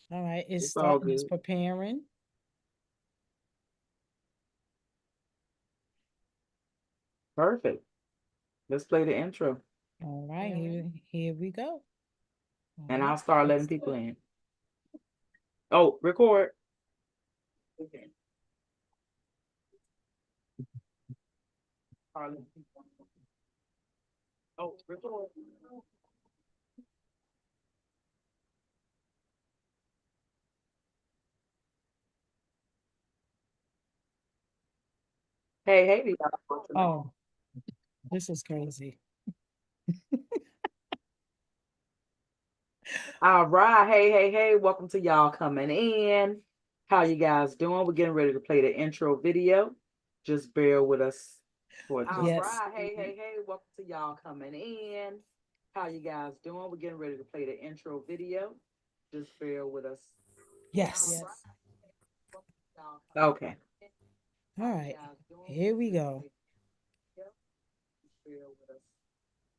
All right, it's It's all starting, it's good. preparing. Perfect. Let's play the intro, All right, here we go. All and right. I'll start letting people in. Oh, record. Okay. Start letting people in. Oh, record. Hey, hey, y'all. Oh, this is crazy. All right. Hey, hey, hey. Welcome to y'all coming in. How you guys doing? We're getting ready to play the intro video. Just bear with us for just. All Yes. right. Hey, hey, hey. Welcome to y'all coming in. How you guys doing? We're getting ready to play the intro video. Just bear with us for just. Yes. Okay. All How you right. guys doing? We're Here getting we ready to go. play the video. Just bear with us.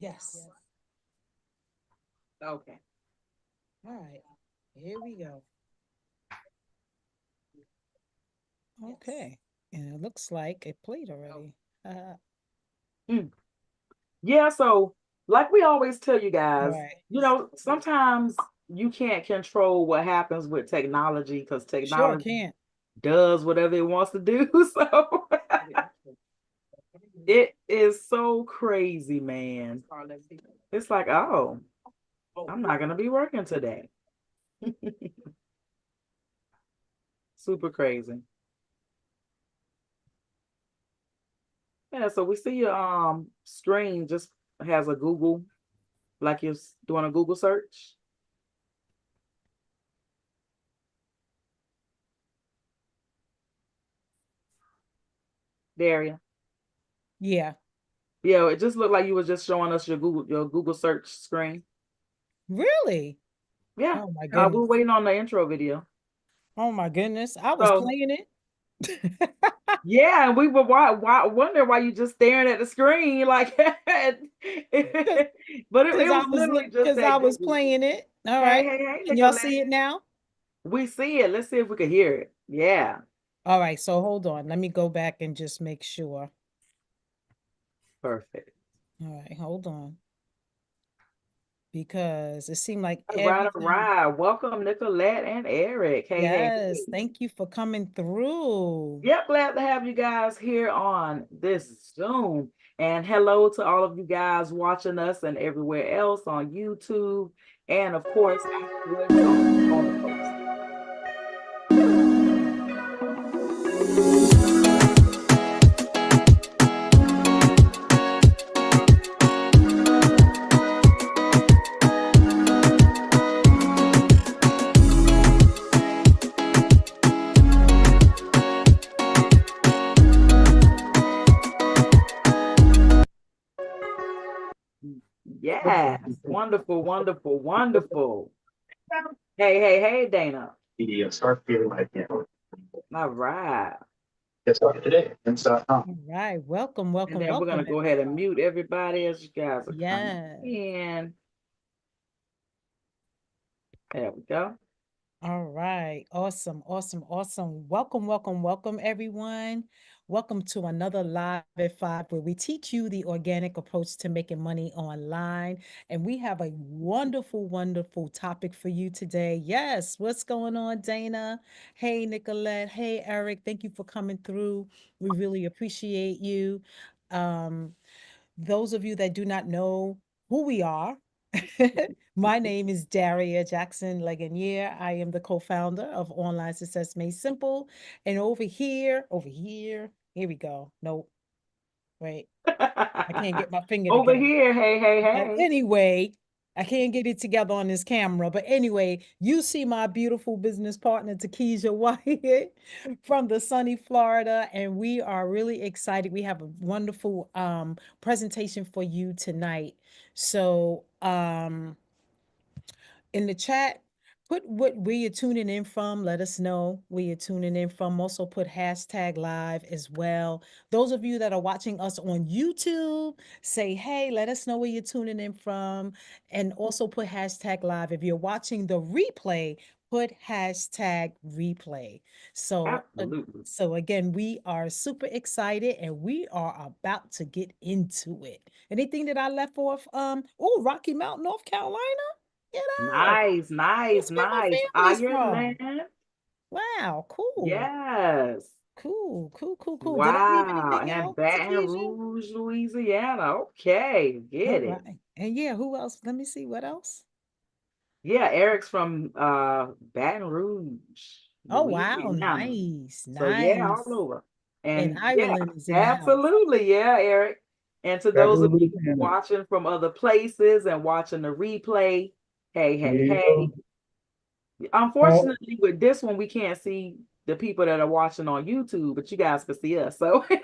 Yes. Okay. All right. Here we go. Okay. And it looks like it played already. Uh, Mm. Yeah, so like we always tell you all guys, right. sometimes you can't control what happens with technology because Sure technology can't. does whatever it wants to do. So it is so crazy, man. It's like, oh, I'm not gonna be working today. Super crazy. Yeah, so we see your screen just has a Google, like you're doing a Google search. Daria. Yeah. Yeah, it just looked like you were just showing us your Google search screen. Really? Yeah. Oh my We're goodness. waiting on the intro video. Oh my goodness. I was So playing it. yeah, and we were why wonder why you just staring at the screen like but it was literally just Because I that was Google. playing it. All Hey, right. hey, hey, Can y'all Nicolette. see it now? We see it. Let's see if we can hear it. Yeah. All right. So hold on. Let me go back and just make sure. Perfect. All right. Hold on. Because it seemed like All right, all everything. right. Welcome, Nicolette and Eric. Hey, hey, Yes. hey. Thank you for coming through. Yep, glad to have you guys here on this Zoom. And hello to all of you guys watching us and everywhere else on YouTube. And of course, afterwards on the post. Yes, wonderful, wonderful, wonderful. Hey, hey, hey, Dana. The start feeling like All right. get started today. All right. Welcome, And welcome, then we're welcome, going to go ahead and everybody. mute everybody as you guys are coming Yes. in. There we go. All right. Awesome. Awesome. Awesome. Welcome, welcome, welcome, everyone. Welcome to another Live at Five, where we teach you the organic approach to making money online. And we have a wonderful, wonderful topic for you today. Yes. What's going on, Dana? Hey, Nicolette. Hey, Eric. Thank you for coming through. We really appreciate you. Um, those of you that do not know who we are, my name is Daria Jackson-Legagneur. I am the co-founder of Online Success Made Simple. And here we go. Nope, wait, I can't get my finger Over together. here, hey, hey, But hey. anyway, I can't get it together on this camera. But anyway, you see my beautiful business partner, Tikeja Wyatt from the sunny Florida. And we are really excited. We have a wonderful presentation for you tonight. So in the chat, Put where you're tuning in from. Let us know where you're tuning in from. Also put hashtag live as well. Those of you that are watching us on YouTube, say, hey, let us know where you're tuning in from. And also put hashtag live. If you're watching the replay, put hashtag replay. So, Absolutely. so again, we are super excited and we are about to get into it. Anything that I left off? Oh, Rocky Mount, North Carolina. Get out. Nice, nice, That's where my nice. family's from. Ireland. Wow, cool. Yes. Cool, cool, cool, cool. Did I leave Wow. anything And out, Baton Tikeja? Rouge, Louisiana. Okay, All get it. right. And yeah, who else? Let me see what else. Yeah, Eric's from Baton Rouge, Oh, wow. Louisiana. Nice, So yeah, nice. all over. And And yeah, Ireland is in the house. absolutely. Yeah, Eric. And to Baton those of Rouge, you Louisiana. watching from other places and watching the replay, hey, hey, Yeah. hey. Oh, Unfortunately, with this one, we can't see the people that are watching on YouTube, but you guys can see us. So hey,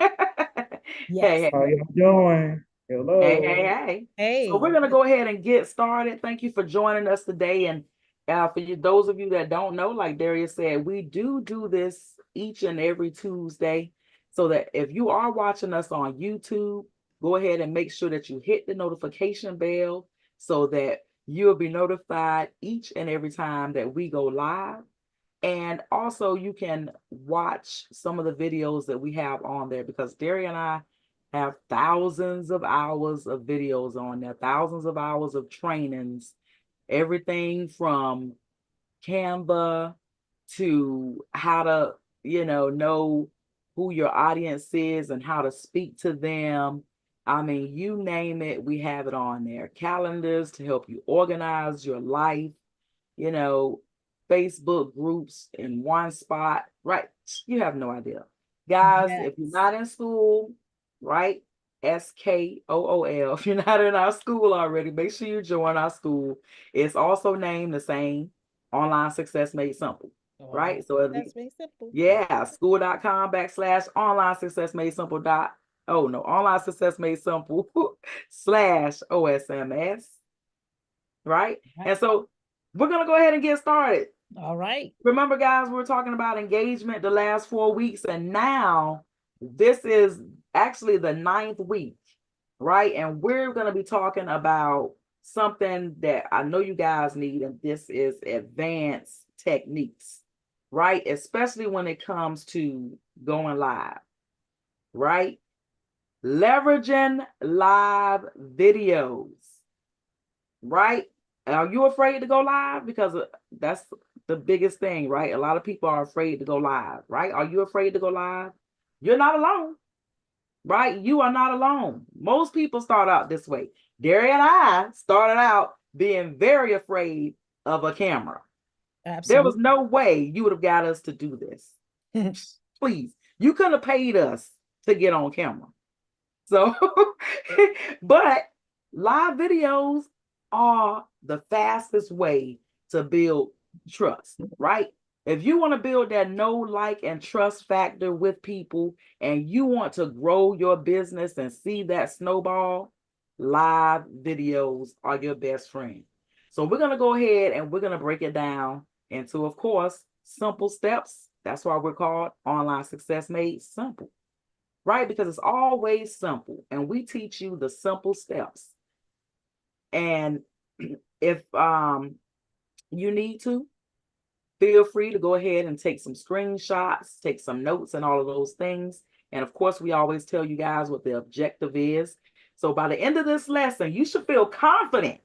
Yes. hey, how hey. y'all doing? Hey, hey, Hello. hey. So we're Hey. going to go ahead and get started. Thank you for joining us today. And for you, those of you that don't know, like Daria said, we do this each and every Tuesday. So that if you are watching us on YouTube, go ahead and make sure that you hit the notification bell so that you'll be notified each and every time that we go live. And also, you can watch some of the videos that we have on there because Daria and I have thousands of hours of videos on there, thousands of hours of trainings, everything from Canva to how to, know who your audience is and how to speak to them. I mean, you name it, we have it on there. Calendars to help you organize your life, you know, Facebook groups in one spot, right? You have no idea. Guys, if you're Yes. not in school, right? SKOOL. If you're not in our school already, make sure you join our school. It's also named the same, Online Success Made Simple, Online right? So it'll be, success made simple. yeah, school.com/online success made simple dot, oh no, online success made simple slash OSMS, right? Right. And so we're going to go ahead and get started. All right. Remember, guys, we were talking about engagement the last 4 weeks, and now this is actually the 9th week, right? And we're going to be talking about something that I know you guys need, and this is advanced techniques, right? Especially when it comes to going live, right? Leveraging live videos, right? Are you afraid to go live? Because that's the biggest thing, right? A lot of people are afraid to go live, right? Are you afraid to go live? You're not alone, right? You are not alone. Most people start out this way. Daria and I started out being very afraid of a camera. There was Absolutely. no way you would have got us to do this. Please, you couldn't have paid us to get on camera. So, but live videos are the fastest way to build trust, right? If you want to build that know, like, and trust factor with people and you want to grow your business and see that snowball, live videos are your best friend. So, we're going to go ahead and we're going to break it down into, of course, simple steps. That's why we're called Online Success Made Simple, right? Because it's always simple and we teach you the simple steps. And if you need to, feel free to go ahead and take some screenshots, take some notes and all of those things. And of course, we always tell you guys what the objective is. So by the end of this lesson, you should feel confident,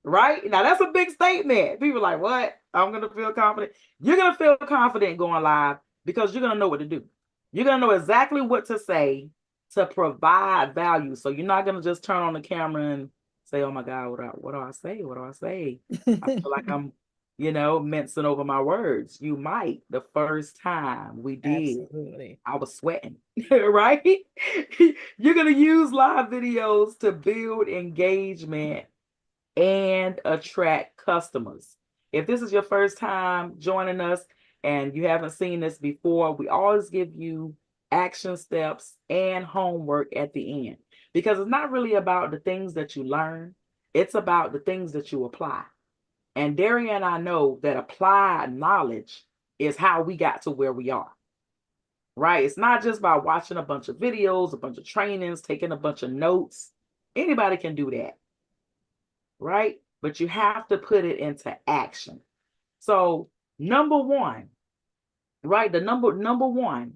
right? Now that's a big statement. People are like, what? I'm going to feel confident. You're going to feel confident going live because you're going to know what to do. You're going to know exactly what to say to provide value. So you're not going to just turn on the camera and say, oh my God, what do I say? What do I say? I feel like I'm, mincing over my words. You might the first time we did. Absolutely. I was sweating, right? You're going to use live videos to build engagement and attract customers. If this is your first time joining us and you haven't seen this before, we always give you action steps and homework at the end because it's not really about the things that you learn, it's about the things that you apply. And Daria and I know that applied knowledge is how we got to where we are. Right? It's not just by watching a bunch of videos, a bunch of trainings, taking a bunch of notes. Anybody can do that. Right? But you have to put it into action. So, number one, right? The number one,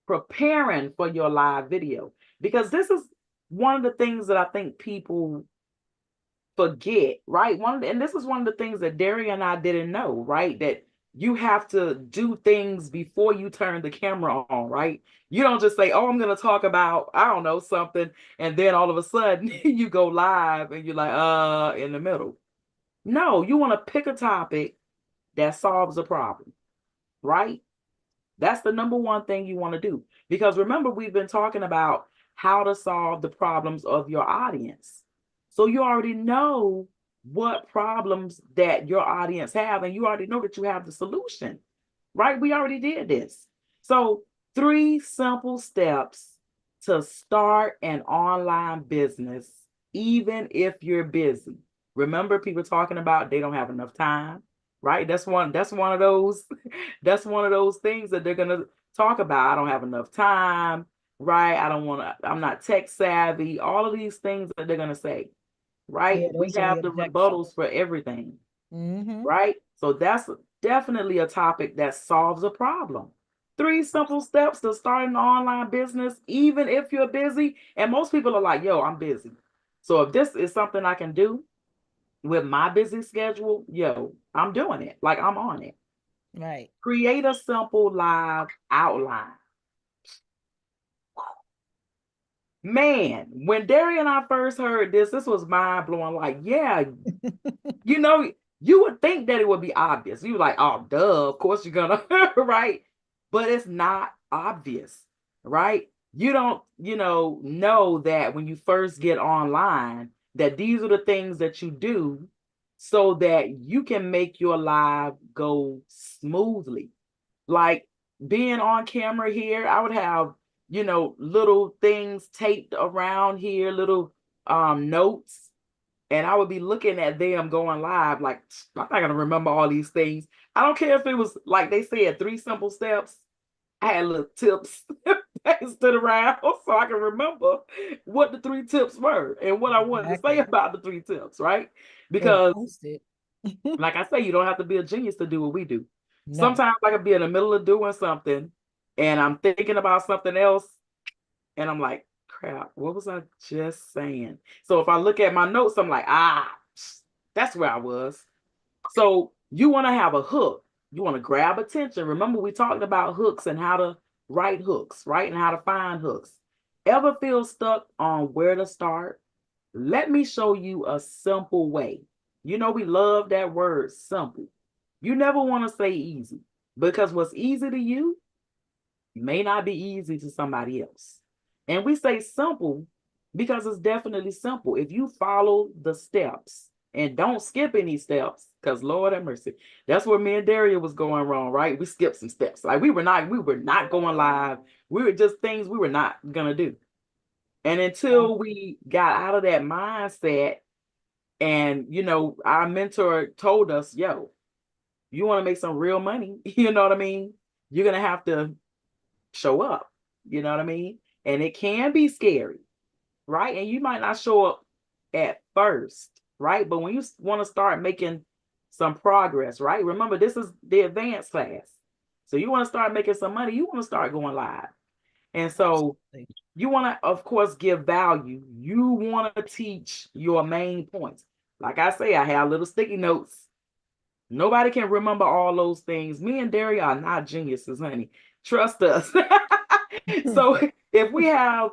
preparing for your live video. Because this is one of the things that I think people forget, right? And this is one of the things that Daria and I didn't know, right? That you have to do things before you turn the camera on, right? You don't just say, oh, I'm going to talk about, I don't know, something. And then all of a sudden you go live and you're like, in the middle. No, you want to pick a topic that solves a problem, right? That's the number one thing you want to do. Because remember, we've been talking about how to solve the problems of your audience. So you already know what problems that your audience have, and you already know that you have the solution, right? We already did this. So 3 simple steps to start an online business, even if you're busy. Remember, people talking about they don't have enough time, right? That's one of those that's one of those things that they're going to talk about. I don't have enough time, right? I'm not tech savvy. All of these things that they're going to say, right? Yeah, We those are the have the rebuttals objections. for everything, Mm-hmm. right? So that's definitely a topic that solves a problem. 3 simple steps to start an online business, even if you're busy. And most people are like, yo, I'm busy. So if this is something I can do with my busy schedule, yo, I'm doing it. Like, I'm on it. Right. Create a simple live outline. Man, when Daria and I first heard this was mind blowing. Like, yeah, you know, you would think that it would be obvious. You were like, oh, duh, of course you're gonna, right? But it's not obvious, right? You don't, know that when you first get online, that these are the things that you do so that you can make your live go smoothly. Like being on camera here, I would have, little things taped around here, little notes, and I would be looking at them going live, like, I'm not gonna remember all these things. I don't care if it was like they said 3 simple steps. I had little tips pasted around so I can remember what the 3 tips were and what I wanted to say Exactly. about the 3 tips, right? Or Because post it. like I say, you don't have to be a genius to do what we do. No. Sometimes I could be in the middle of doing something and I'm thinking about something else and I'm like, crap, what was I just saying? So if I look at my notes, I'm like, that's where I was. So you want to have a hook. You want to grab attention. Remember, we talked about hooks and how to write hooks, right? And how to find hooks. Ever feel stuck on where to start? Let me show you a simple way. We love that word simple. You never want to say easy because what's easy to you may not be easy to somebody else. And we say simple because it's definitely simple. If you follow the steps and don't skip any steps, because Lord have mercy, that's where me and Daria was going wrong, right? We skipped some steps. Like we were not going live. We were just things we were not gonna do. And until we got out of that mindset, and our mentor told us, yo, you want to make some real money, you know what I mean? You're gonna have to show up, you know what I mean? And it can be scary, right? And you might not show up at first, right? But when you want to start making some progress, right? Remember, this is the advanced class. So you want to start making some money, you want to start going live. And so Absolutely. you want to, of course, give value. You want to teach your main points. Like I say, I have little sticky notes. Nobody can remember all those things. Me and Daria are not geniuses, honey. Trust us. So if we have,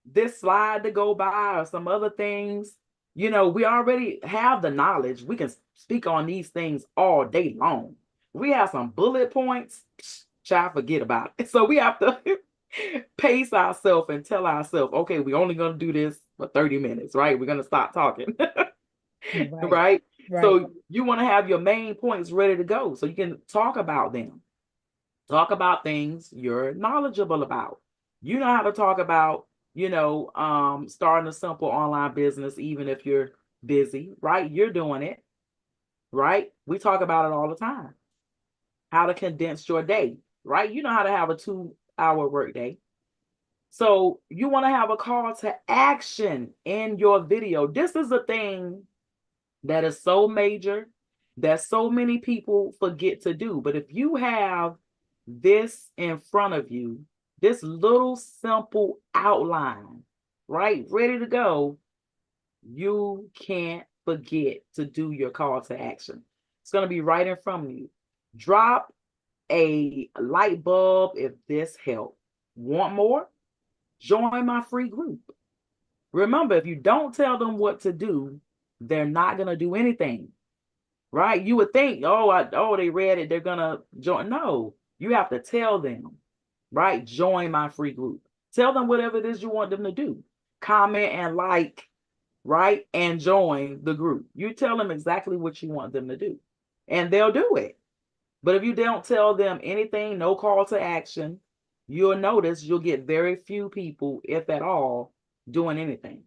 this slide to go by or some other things, we already have the knowledge. We can speak on these things all day long. We have some bullet points, child, forget about it. So we have to pace ourselves and tell ourselves, okay, we're only going to do this for 30 minutes, right? We're going to stop talking. Right. Right? Right. So you want to have your main points ready to go so you can talk about them. Talk about things you're knowledgeable about. You know how to talk about, starting a simple online business, even if you're busy, right? You're doing it. right? We talk about it all the time. How to condense your day, right? You know how to have a 2-hour workday. So you want to have a call to action in your video. This is a thing that is so major that so many people forget to do. But if you have this in front of you, this little simple outline, right, ready to go, you can't forget to do your call to action. It's going to be right in front of you. Drop a light bulb if this helped. Want more? Join my free group. Remember, if you don't tell them what to do, they're not going to do anything, right? You would think, they read it, they're going to join. No, you have to tell them, right? Join my free group. Tell them whatever it is you want them to do. Comment and like, right? And join the group. You tell them exactly what you want them to do, and they'll do it. But if you don't tell them anything, no call to action, you'll notice you'll get very few people, if at all, doing anything,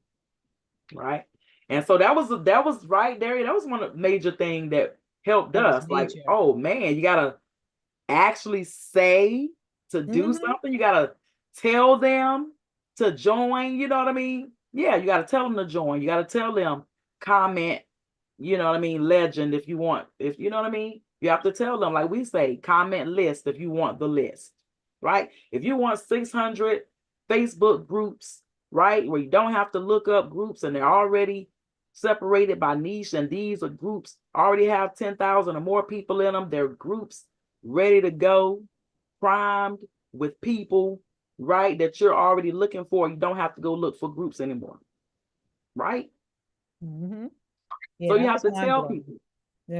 right? And so that was right there. That was one of the major thing that helped us. Like, oh man, you gotta actually say to do something. You gotta tell them to join. You know what I mean? Yeah, you gotta tell them to join. You gotta tell them comment. You know what I mean? Legend if you want. If you know what I mean, you have to tell them, like we say, comment list if you want the list, right? If you want 600 Facebook groups, right, where you don't have to look up groups and they're already separated by niche, and these are groups already have 10,000 or more people in them. They're groups ready to go, primed with people, right, that you're already looking for. You don't have to go look for groups anymore, right? Mm-hmm. Yeah, so you have to tell people,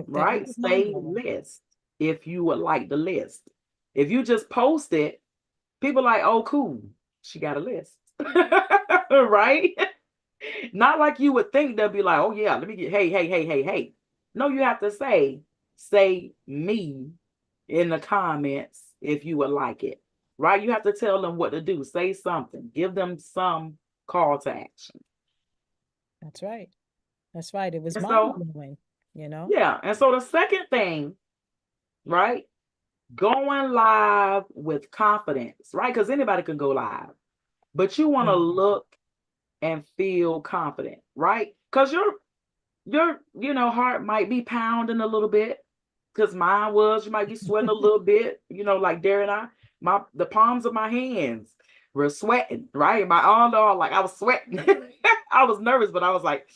right? Say list if you would like the list. If you just post it, people like, oh, cool, she got a list, right? Not like you would think they'll be like, oh yeah, let me get, hey. No, you have to say me in the comments if you would like it, right? You have to tell them what to do. Say something. Give them some call to action. That's right. That's right. It was And mind-blowing, you know? Yeah. And so the second thing, right? Going live with confidence, right? Because anybody can go live, but you want to look and feel confident, right? Because your heart might be pounding a little bit, because mine was. You might be sweating a little bit, like Daria and I, the palms of my hands were sweating, right? My arm, like I was sweating. I was nervous, but I was like,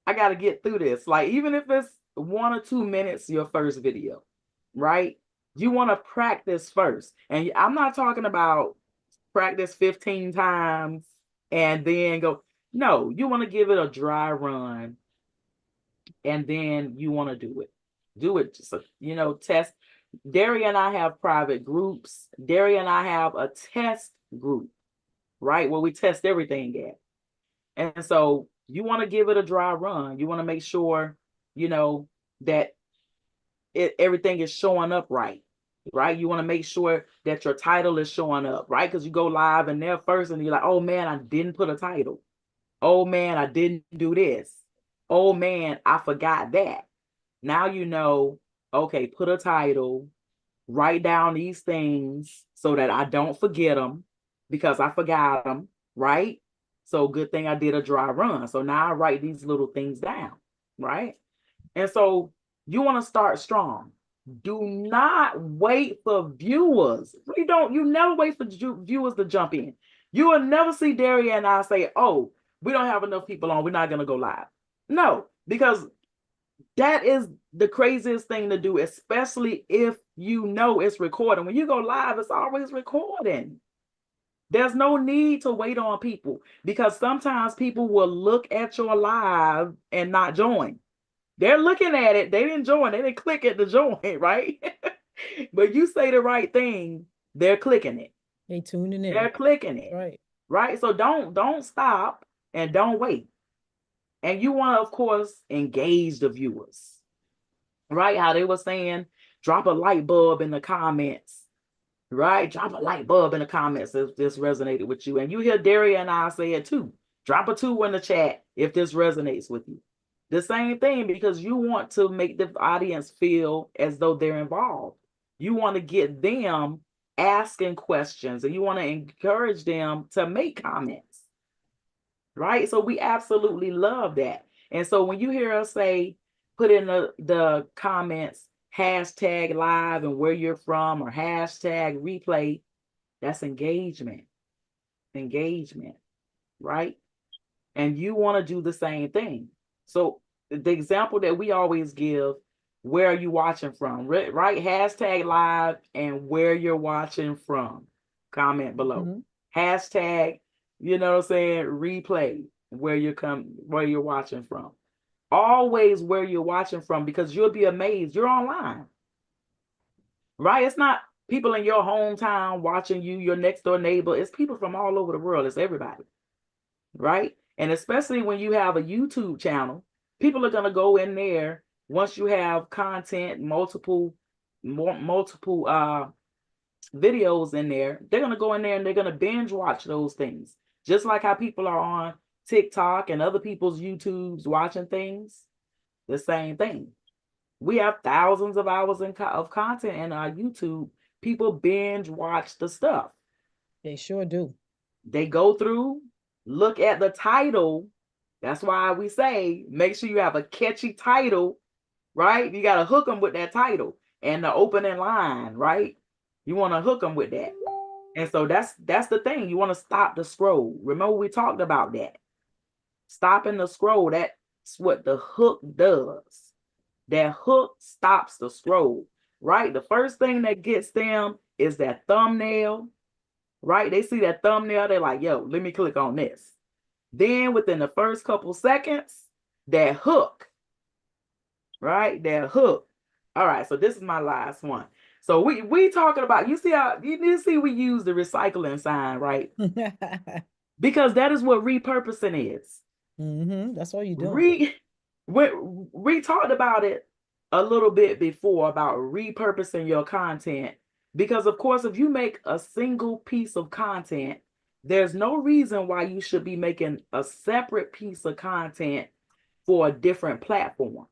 I got to get through this. Like, even if it's 1 or 2 minutes, your first video, right? You want to practice first. And I'm not talking about practice 15 times and then go. No, you want to give it a dry run, and then you want to do it. Do it. Just, test. Daria and I have private groups. Daria and I have a test group, right? Where we test everything at. And so you want to give it a dry run. You want to make sure, that everything is showing up right? You want to make sure that your title is showing up, right? Because you go live and they're first and you're like, oh man, I didn't put a title. Oh man, I didn't do this. Oh man, I forgot that. Now okay, put a title, write down these things so that I don't forget them, because I forgot them, right? So good thing I did a dry run. So now I write these little things down, right? And so you want to start strong. Do not wait for viewers. You never wait for viewers to jump in. You will never see Daria and I say, oh, we don't have enough people on, we're not going to go live. No, because that is the craziest thing to do, especially if it's recording. When you go live, it's always recording. There's no need to wait on people, because sometimes people will look at your live and not join. They're looking at it. They didn't join. They didn't click it to join, right? But you say the right thing, they're clicking it. They tuning in. They're clicking it. Right? So don't stop and don't wait. And you want to, of course, engage the viewers, right? How they were saying, drop a light bulb in the comments, right? Drop a light bulb in the comments if this resonated with you. And you hear Daria and I say it too. Drop a 2 in the chat if this resonates with you. The same thing, because you want to make the audience feel as though they're involved. You want to get them asking questions, and you want to encourage them to make comments, right? So we absolutely love that. And so when you hear us say, put in the comments, hashtag live and where you're from, or hashtag replay, that's engagement, right? And you want to do the same thing. So the example that we always give, where are you watching from? Right? Hashtag live and where you're watching from. Comment below. Hashtag, you know what I'm saying, replay where you're watching from. Always where you're watching from, because you'll be amazed. You're online. Right? It's not people in your hometown watching you, your next door neighbor. It's people from all over the world. It's everybody. Right? And especially when you have a YouTube channel, people are going to go in there once you have content, multiple videos in there. They're going to go in there and they're going to binge watch those things. Just like how people are on TikTok and other people's YouTubes watching things, the same thing. We have thousands of hours of content in our YouTube. People binge watch the stuff. They sure do. They go through, look at the title. That's why we say, make sure you have a catchy title, right? You got to hook them with that title and the opening line, right? You want to hook them with that. And so that's the thing. You want to stop the scroll. Remember, we talked about that. Stopping the scroll, that's what the hook does. That hook stops the scroll, right? The first thing that gets them is that thumbnail, right? They see that thumbnail, they're like, yo, let me click on this. Then within the first couple seconds, that hook, right? That hook. All right, so this is my last one. So we talking about, you see we use the recycling sign, right? Because that is what repurposing is. That's all you're doing. We talked about it a little bit before about repurposing your content, because of course, if you make a single piece of content, there's no reason why you should be making a separate piece of content for a different platform.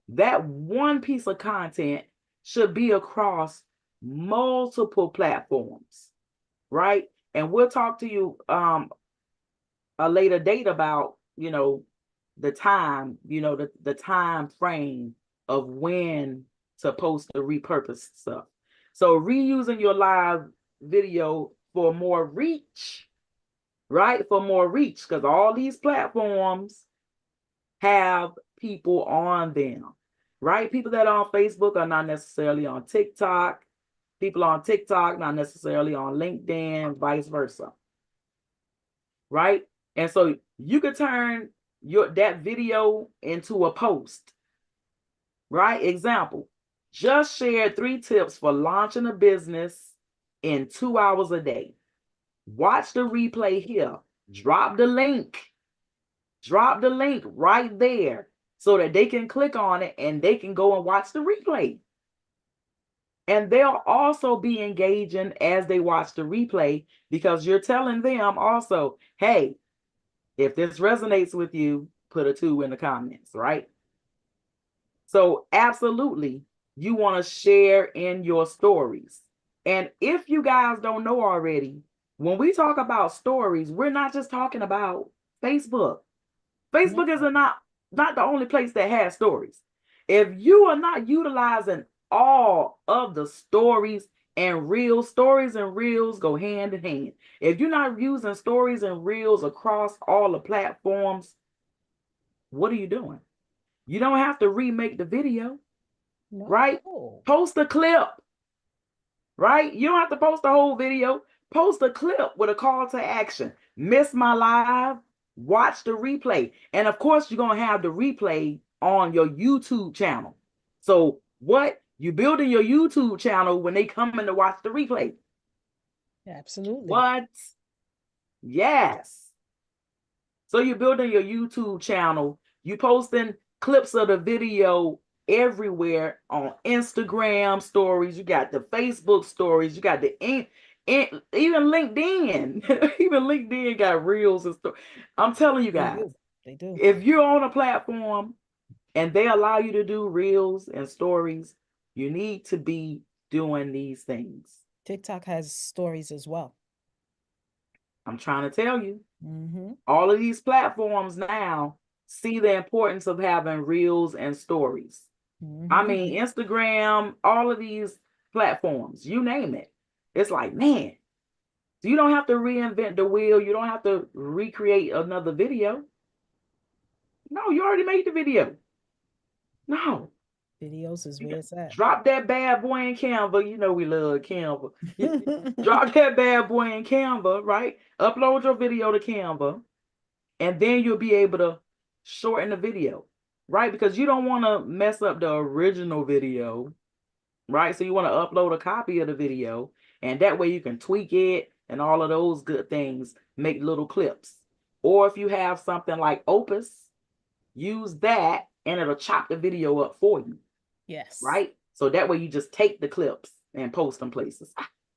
That one piece of content should be across multiple platforms, right? And we'll talk to you a later date about, the time, the time frame of when to post the repurposed stuff. So reusing your live video for more reach, right? For more reach, because all these platforms have people on them, right? People that are on Facebook are not necessarily on TikTok. People on TikTok not necessarily on LinkedIn, vice versa, right? And so you could turn that video into a post, right? Example, just shared 3 tips for launching a business in 2 hours a day. Watch the replay here. Drop the link right there so that they can click on it and they can go and watch the replay. And they'll also be engaging as they watch the replay, because you're telling them also, hey, if this resonates with you, put a 2 in the comments, right? So absolutely, you want to share in your stories. And if you guys don't know already, when we talk about stories, we're not just talking about Facebook. Facebook is not the only place that has stories. If you are not utilizing all of the stories and reels go hand in hand. If you're not using stories and reels across all the platforms, what are you doing? You don't have to remake the video, right? Post a clip, right? You don't have to post the whole video. Post a clip with a call to action. Miss my live, watch the replay. And of course, you're going to have the replay on your YouTube channel. So what? You building your YouTube channel when they come in to watch the replay. Absolutely. What? Yes. So you're building your YouTube channel. You posting clips of the video everywhere on Instagram stories. You got the Facebook stories. You got the even LinkedIn. Even LinkedIn got reels and stuff. I'm telling you guys, They do. If you're on a platform and they allow you to do reels and stories, you need to be doing these things. TikTok has stories as well. I'm trying to tell you, Mm-hmm. all of these platforms now see the importance of having reels and stories. I Mm-hmm. mean, Instagram, all of these platforms, you name it. It's like, man, you don't have to reinvent the wheel. You don't have to recreate another video. No, you already made the video. No. Videos is where it's at. Drop that bad boy in Canva. You know we love Canva. Drop that bad boy in Canva, right? Upload your video to Canva, and then you'll be able to shorten the video, right? Because you don't want to mess up the original video, right? So you want to upload a copy of the video, and that way you can tweak it and all of those good things, make little clips. Or if you have something like Opus, use that and it'll chop the video up for you, Yes. right? So that way you just take the clips and post them places.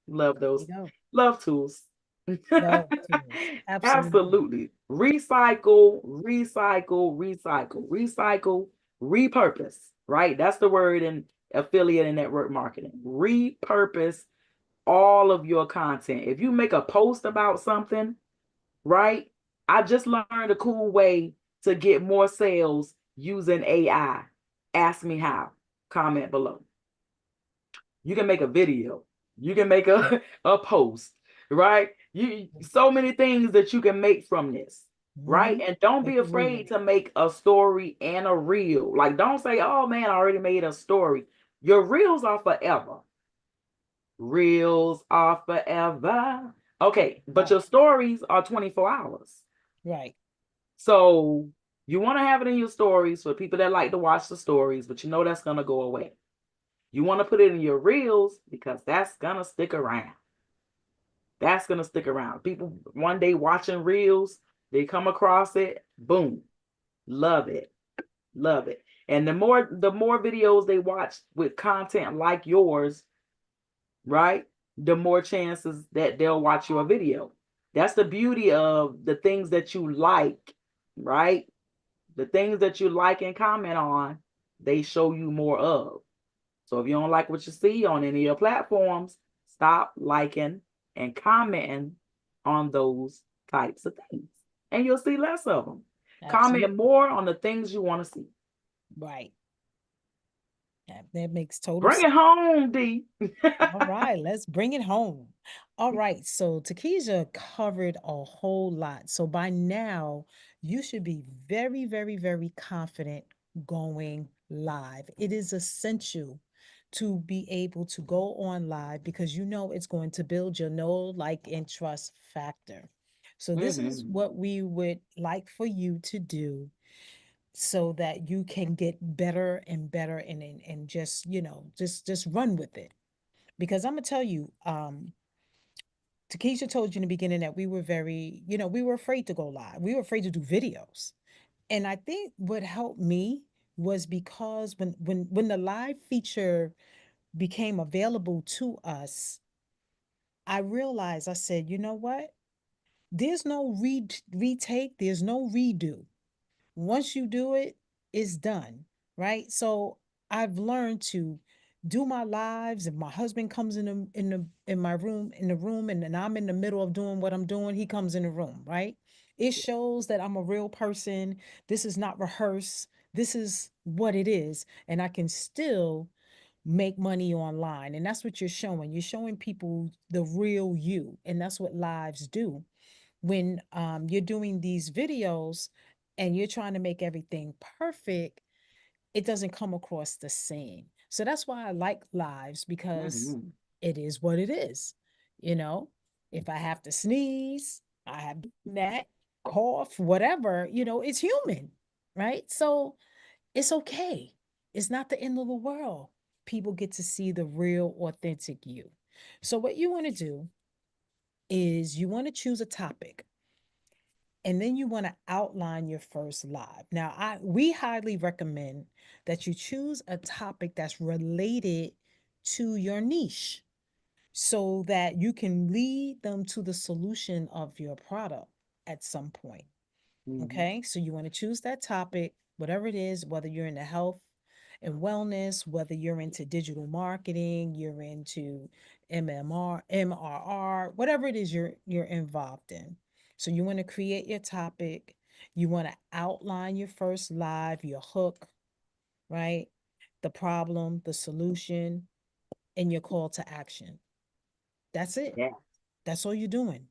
Love There those. you go. Love tools. Love tools. Absolutely. Absolutely. Recycle, recycle, recycle, recycle, repurpose, right? That's the word in affiliate and network marketing. Repurpose all of your content. If you make a post about something, right? I just learned a cool way to get more sales using AI. Ask me how. Comment below. You can make a video. You can make a post, right? You so many things that you can make from this, right? Mm-hmm. And don't Make be it real. afraid to make a story and a reel. Like don't say, "Oh man, I already made a story." Your reels are forever. Reels are forever. Okay, but Right. your stories are 24 hours. Right. So you want to have it in your stories for people that like to watch the stories, but you know that's going to go away. You want to put it in your reels because that's going to stick around. That's going to stick around. People one day watching reels, they come across it, boom, love it. Love it. And the more videos they watch with content like yours, right? The more chances that they'll watch your video. That's the beauty of the things that you like, right? The things that you like and comment on, they show you more of. So if you don't like what you see on any of your platforms, stop liking and commenting on those types of things. And you'll see less of them. Absolutely. Comment more on the things you want to see. Right. That makes total Bring sense. it home, D. All right, let's bring it home. All right, so Tikeja covered a whole lot. So by now, you should be very, very, very confident going live. It is essential to be able to go on live because you know it's going to build your know, like, and trust factor. So this is Mm-hmm. what we would like for you to do so that you can get better and better and just, just run with it. Because I'm gonna tell you, Takesha told you in the beginning that we were very, we were afraid to go live. We were afraid to do videos. And I think what helped me was because when the live feature became available to us, I realized I said, you know what? There's no retake, there's no redo. Once you do it, it's done, right? So I've learned to do my lives. If my husband comes in my room in the room, and then I'm in the middle of doing what I'm doing, he comes in the room, right? It shows that I'm a real person. This is not rehearsed. This is what it is, and I can still make money online. And that's what you're showing. You're showing people the real you, and that's what lives do when you're doing these videos and you're trying to make everything perfect, it doesn't come across the same. So that's why I like lives because Mm-hmm. it is what it is. You know, if I have to sneeze, I have that, cough, whatever, it's human, right? So it's okay. It's not the end of the world. People get to see the real, authentic you. So, what you want to do is you want to choose a topic and then you want to outline your first live. Now, we highly recommend that you choose a topic that's related to your niche so that you can lead them to the solution of your product at some point. Okay, so you want to choose that topic, whatever it is, whether you're into health and wellness, whether you're into digital marketing, you're into MRR, whatever it is you're involved in. So you want to create your topic, you want to outline your first live, your hook, right? The problem, the solution, and your call to action. That's it. Yeah. That's all you're doing.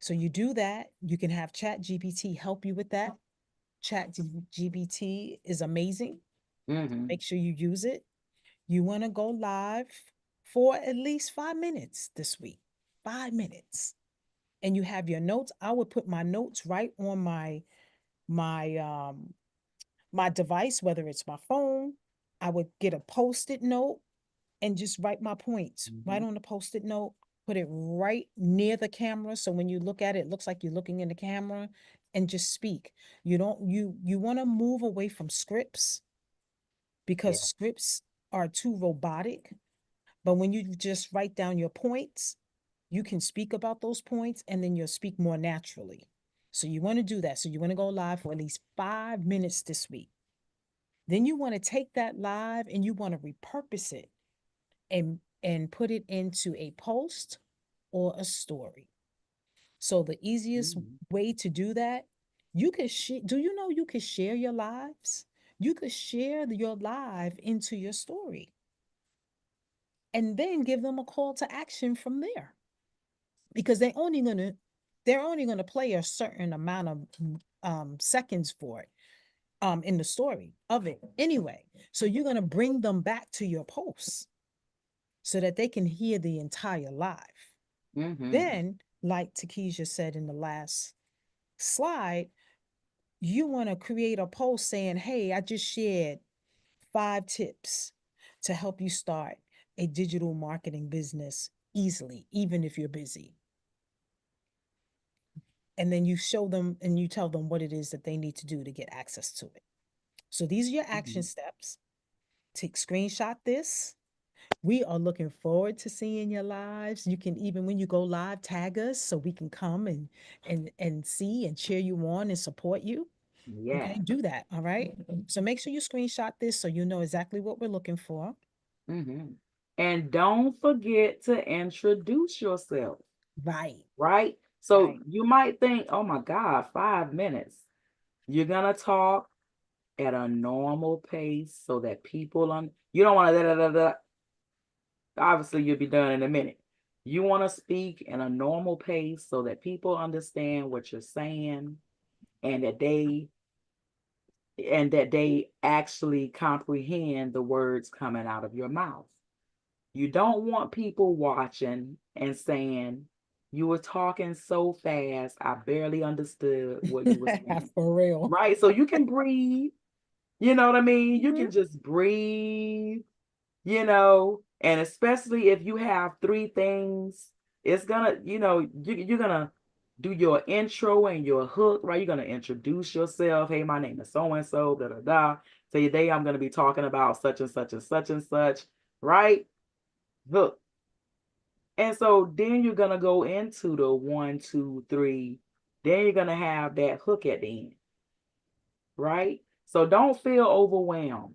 So you do that, you can have Chat GPT help you with that. Chat GPT is amazing. Mm-hmm. Make sure you use it. You want to go live for at least 5 minutes this week. 5 minutes. And you have your notes. I would put my notes right on my my device, whether it's my phone. I would get a post-it note and just write my points right Mm-hmm. on the post-it note, put it right near the camera. So when you look at it, it looks like you're looking in the camera and just speak. You don't, you want to move away from scripts because Yeah. scripts are too robotic. But when you just write down your points, you can speak about those points and then you'll speak more naturally. So you want to do that. So you want to go live for at least 5 minutes this week. Then you want to take that live and you want to repurpose it and put it into a post or a story. So the easiest Mm-hmm. way to do that, you could do you know you could share your lives? You could share your live into your story and then give them a call to action from there because they're only going to play a certain amount of seconds for it in the story of it anyway. So you're going to bring them back to your posts so that they can hear the entire live. Mm-hmm. Then, like Tikeja said in the last slide, you want to create a post saying, hey, I just shared 5 tips to help you start a digital marketing business easily, even if you're busy. And then you show them and you tell them what it is that they need to do to get access to it. So these are your action Mm-hmm. steps. Take screenshot this. We are looking forward to seeing your lives. You can even when you go live, tag us so we can come and see and cheer you on and support you. Yeah. Okay, do that. All right. So make sure you screenshot this so you know exactly what we're looking for. Mm-hmm. And don't forget to introduce yourself, Right. right? So Right. you might think, oh my God, 5 minutes. You're gonna talk at a normal pace so that people you don't want to obviously you'll be done in a minute. You want to speak in a normal pace so that people understand what you're saying and that they actually comprehend the words coming out of your mouth. You don't want people watching and saying, you were talking so fast, I barely understood what you were saying. For real. Right? So you can breathe. You know what I mean? You Mhm. can just breathe, and especially if you have 3 things, it's gonna, you're gonna do your intro and your hook, right? You're gonna introduce yourself. Hey, my name is so and so, da da da. Today I'm gonna be talking about such and such and such and such, right? Hook. And so then you're gonna go into the 1, 2, 3. Then you're gonna have that hook at the end, right? So don't feel overwhelmed.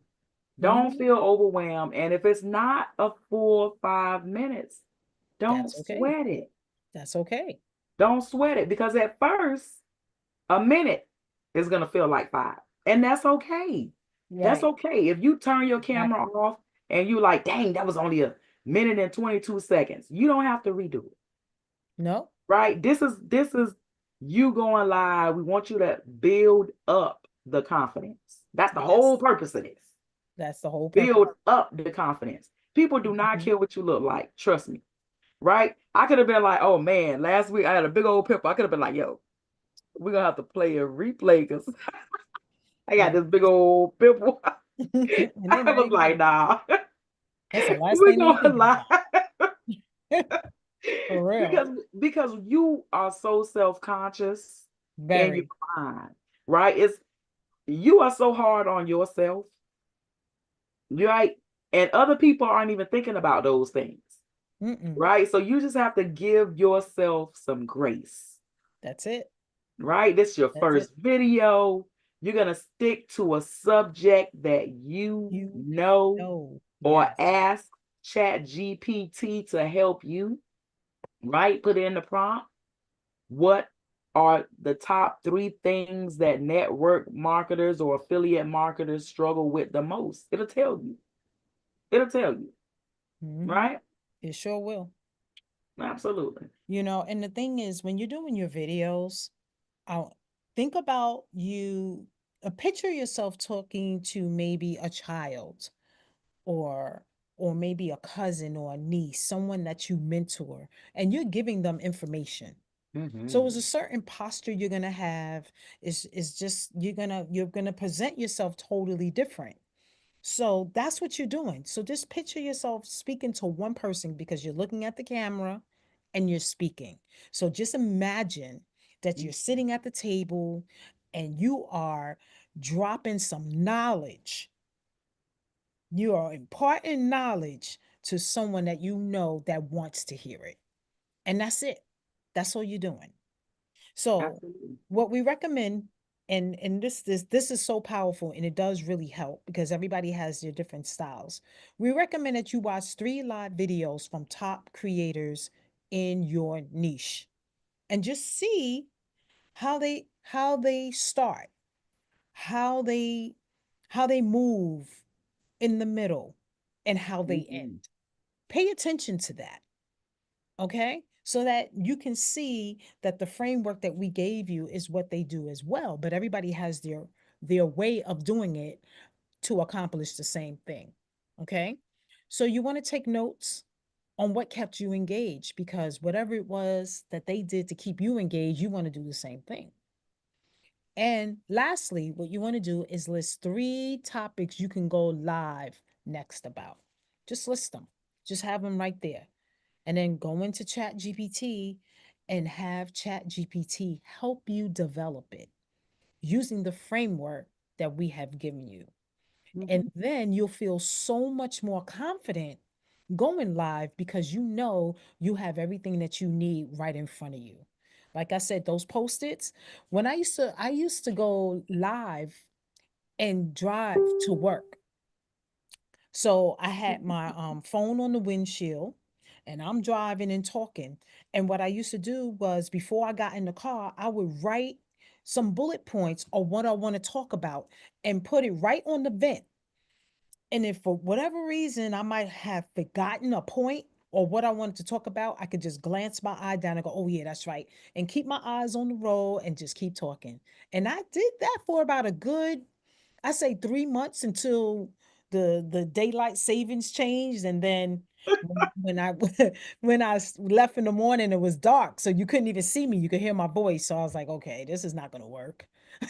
Don't Mhm. feel overwhelmed. And if it's not a full 5 minutes, don't That's okay. sweat it. That's okay. Don't sweat it because at first, a minute is going to feel like 5. And that's okay. That's Right. okay. If you turn your camera Exactly. off and you like, dang, that was only a minute and 22 seconds, you don't have to redo it. No. Right? This is you going live. We want you to build up the confidence. That's the whole Yes. purpose of this. That's the whole purpose. Build up the confidence. People do not Mhm. care what you look like. Trust me. Right? I could have been like, oh man, last week I had a big old pimple. I could have been like, yo, we're gonna have to play a replay because I got Yeah. this big old pimple. And they're I not was even like, thinking. nah, That's the last we're thing they're gonna thinking lie. about. For real. because you are so self-conscious in your Very. mind, right? It's you are so hard on yourself, right? And other people aren't even thinking about those things. Mm-mm. Right? So you just have to give yourself some grace. That's it. right? This is your That's it. first video. You're going to stick to a subject that you You know know. or Yes. ask Chat GPT to help you, right? Put in the prompt. What are the top 3 things that network marketers or affiliate marketers struggle with the most? It'll tell you. It'll tell you, Mm-hmm. right? It sure will. Absolutely. And the thing is, when you're doing your videos, think about you, picture yourself talking to maybe a child or maybe a cousin or a niece, someone that you mentor, and you're giving them information. So it's a Mm-hmm. certain posture you're gonna have. Is just you're gonna present yourself totally different. So that's what you're doing. So just picture yourself speaking to one person because you're looking at the camera and you're speaking. So just imagine that you're sitting at the table and you are dropping some knowledge. You are imparting knowledge to someone that you know that wants to hear it. And that's it. That's all you're doing. So Absolutely. what we recommend, and this is so powerful and it does really help because everybody has their different styles. We recommend that you watch 3 live videos from top creators in your niche and just see how they start, how they how they move in the middle and how they end. Mm-hmm. Pay attention to that. Okay, so that you can see that the framework that we gave you is what they do as well, but everybody has their way of doing it to accomplish the same thing. Okay, so you want to take notes on what kept you engaged, because whatever it was that they did to keep you engaged, you want to do the same thing. And lastly, what you want to do is list 3 topics you can go live next about. Just list them, just have them right there, and then go into Chat GPT and have Chat GPT help you develop it using the framework that we have given you. And Mm-hmm. then you'll feel so much more confident going live because you know you have everything that you need right in front of you. Like I said, those post-its, when I used to go live and drive to work. So I had my phone on the windshield and I'm driving and talking. And what I used to do was before I got in the car, I would write some bullet points or what I want to talk about and put it right on the vent. And if for whatever reason I might have forgotten a point or what I wanted to talk about, I could just glance my eye down and go, oh, yeah, that's right. And keep my eyes on the road and just keep talking. And I did that for about a good, I say 3 months until the daylight savings changed, and then when I when left in the morning, it was dark, so you couldn't even see me. You could hear my voice, so I was like, okay, this is not gonna work.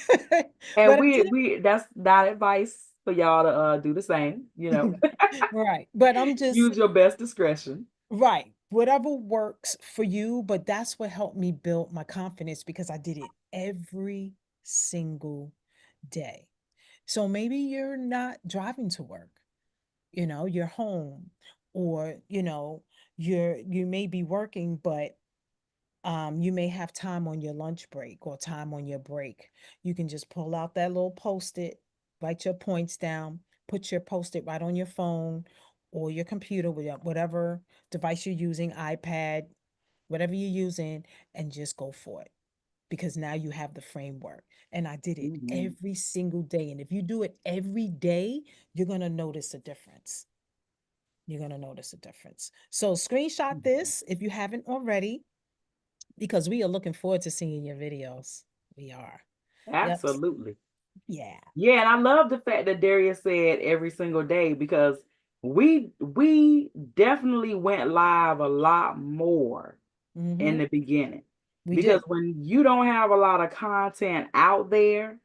And But I we that's not advice for y'all to do the same, you know. did right. But I'm just Use your best discretion. right. Whatever works for you, but that's what helped me build my confidence because I did it every single day. So maybe you're not driving to work, you're home, or you may be working, but you may have time on your lunch break or time on your break. You can just pull out that little post-it, write your points down, put your post-it right on your phone or your computer, whatever device you're using, iPad, whatever you're using, and just go for it, because now you have the framework. And I did it Mm-hmm. every single day. And if you do it every day, you're going to notice a difference. You're going to notice a difference. So screenshot Mm-hmm. this if you haven't already, because we are looking forward to seeing your videos. We are. Yep. Absolutely. Yeah. Yeah, and I love the fact that Daria said every single day because we definitely went live a lot more in Mm-hmm. the beginning. We Because did. when you don't have a lot of content out there,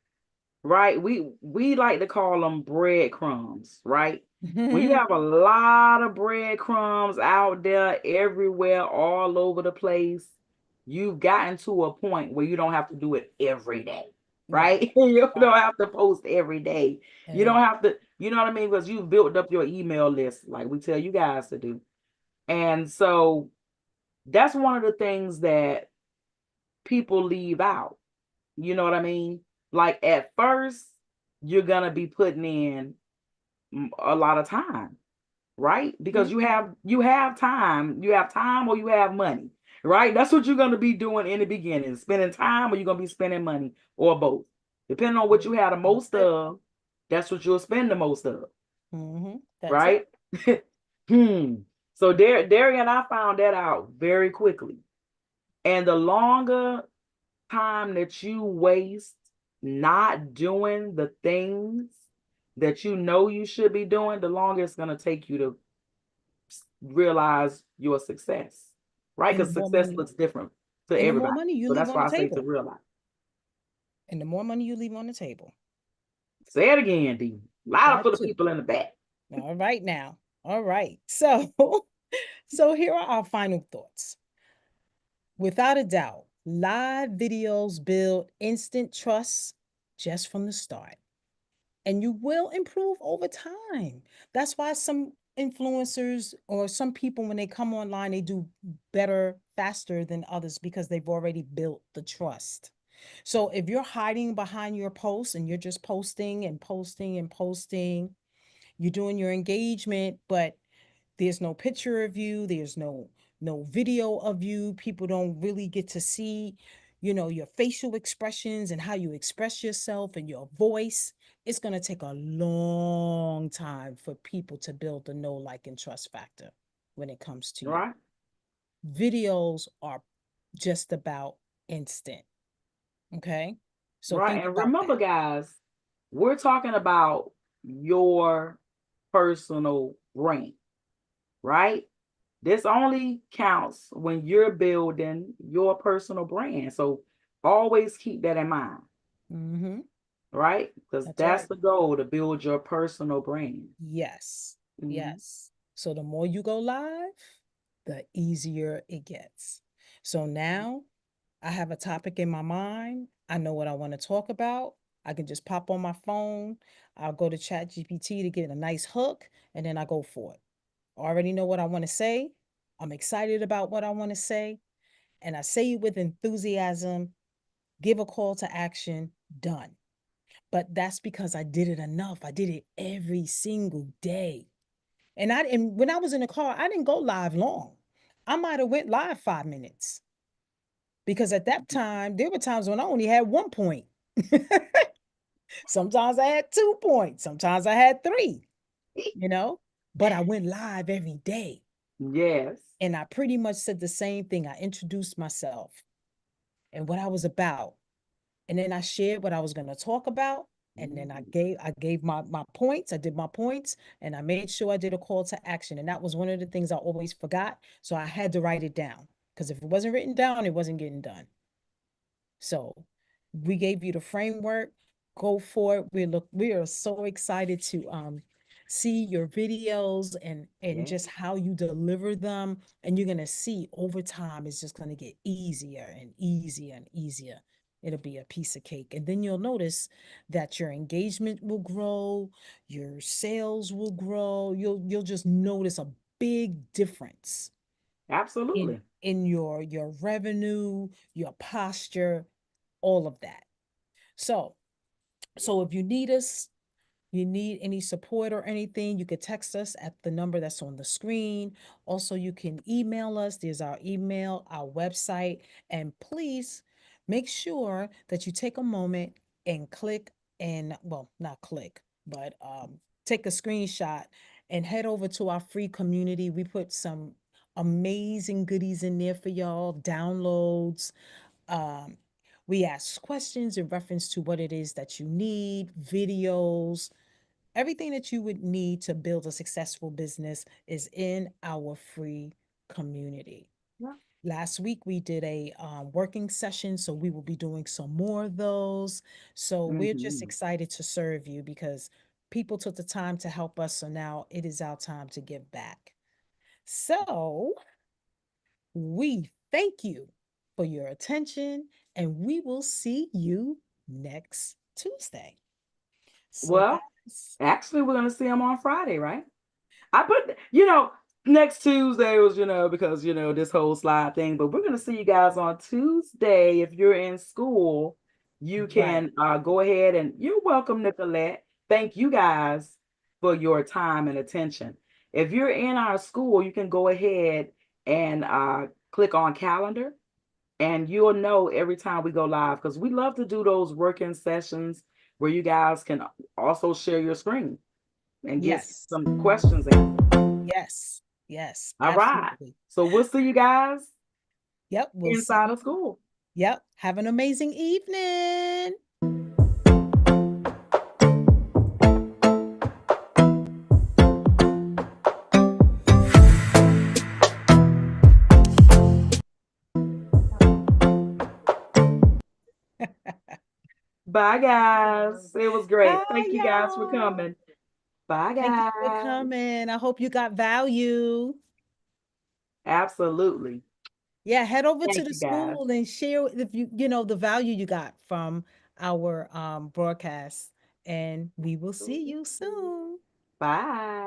right? We like to call them breadcrumbs, right? When you have a lot of breadcrumbs out there everywhere, all over the place, you've gotten to a point where you don't have to do it every day, Right. right? You Right. don't have to post every day. You don't And have to, you know what I mean? Because you've built up your email list, like we tell you guys to do. And so that's one of the things that people leave out, You know what I mean? Like at first, you're gonna be putting in a lot of time, right? Because Mhm. you have time or you have money, right? That's what you're gonna be doing in the beginning, spending time or you're gonna be spending money or both. Depending on what you have the That's most it. of, that's what you'll spend the most of, That's it. right? So Daria and I found that out very quickly. And the longer time that you waste not doing the things that you know you should be doing, the longer it's going to take you to realize your success, right? And the Because more success money, looks different to and the more everybody. money you So leave that's on the why I say to table, realize. and the more money you leave on the table. Say it again, D. Louder That for the too. people in the back. All right now. All right. So, so here are our final thoughts. Without a doubt, live videos build instant trust just from the start, and you will improve over time. That's why some influencers or some people, when they come online, they do better faster than others because they've already built the trust. So if you're hiding behind your posts and you're just posting and posting and posting, you're doing your engagement, but there's no picture of you, there's no video of you, people don't really get to see, your facial expressions and how you express yourself and your voice. It's going to take a long time for people to build the know, like, and trust factor when it comes to you. Right? Videos are just about instant. Okay, so Right. think And about remember, that. guys, we're talking about your personal brand, right? This only counts when you're building your personal brand. So always keep that in mind, Mm-hmm. right? Because That's that's right. the goal, to build your personal brand. Yes. Mhm. Yes. So the more you go live, the easier it gets. So now I have a topic in my mind. I know what I want to talk about. I can just pop on my phone. I'll go to Chat GPT to get a nice hook, and then I go for it. I already know what I want to say. I'm excited about what I want to say, and I say it with enthusiasm, give a call to action, done. But that's because I did it enough. I did it every single day. And when I was in the car, I didn't go live long. I might have went live 5 minutes because at that time there were times when I only had 1 point. Sometimes I had 2 points. Sometimes I had three. You know, but I went live every day, Yes. and I pretty much said the same thing. I introduced myself and what I was about, and then I shared what I was going to talk about. And then I gave my points. I did my points, and I made sure I did a call to action. And that was one of the things I always forgot. So I had to write it down because if it wasn't written down, it wasn't getting done. So we gave you the framework. Go for it. We are so excited to see your videos and Yes. just how you deliver them. And you're gonna see over time it's just gonna get easier and easier and easier. It'll be a piece of cake. And then you'll notice that your engagement will grow, your sales will grow. You'll just notice a big difference in Absolutely. your revenue, your posture, all of that. So, so if you need us, you need any support or anything, you could text us at the number that's on the screen. Also, you can email us. There's our email, our website, and please make sure that you take a moment and click and, well, not click, but take a screenshot and head over to our free community. We put some amazing goodies in there for y'all, downloads, um, we ask questions in reference to what it is that you need, videos, everything that you would need to build a successful business is in our free community. Yeah. Last week we did a working session, so we will be doing some more of those. So we're just Mhm. excited to serve you because people took the time to help us. So now it is our time to give back. So we thank you for your attention, and we will see you next Tuesday. So, Well, guys, actually, we're gonna see them on Friday, right? I put, next Tuesday was, because, this whole slide thing, but we're going to see you guys on Tuesday if you're in school. you Right. can go ahead and you're welcome, Nicolette. Thank you guys for your time and attention. If you're in our school, you can go ahead and click on calendar and you'll know every time we go live because we love to do those working sessions where you guys can also share your screen and get Yes. some questions answered. Yes. Yes. All right. Absolutely. So we'll see you guys Yep. We'll see inside you. of school. Yep. Have an amazing evening. Bye, guys. It was great. Bye, Thank you guys for y'all. coming. Bye, Thank you for guys. coming. I hope you got value. Absolutely. Yeah, head over to Thank the you, guys. school and share if you know the value you got from our broadcast. And we will see you soon. Bye.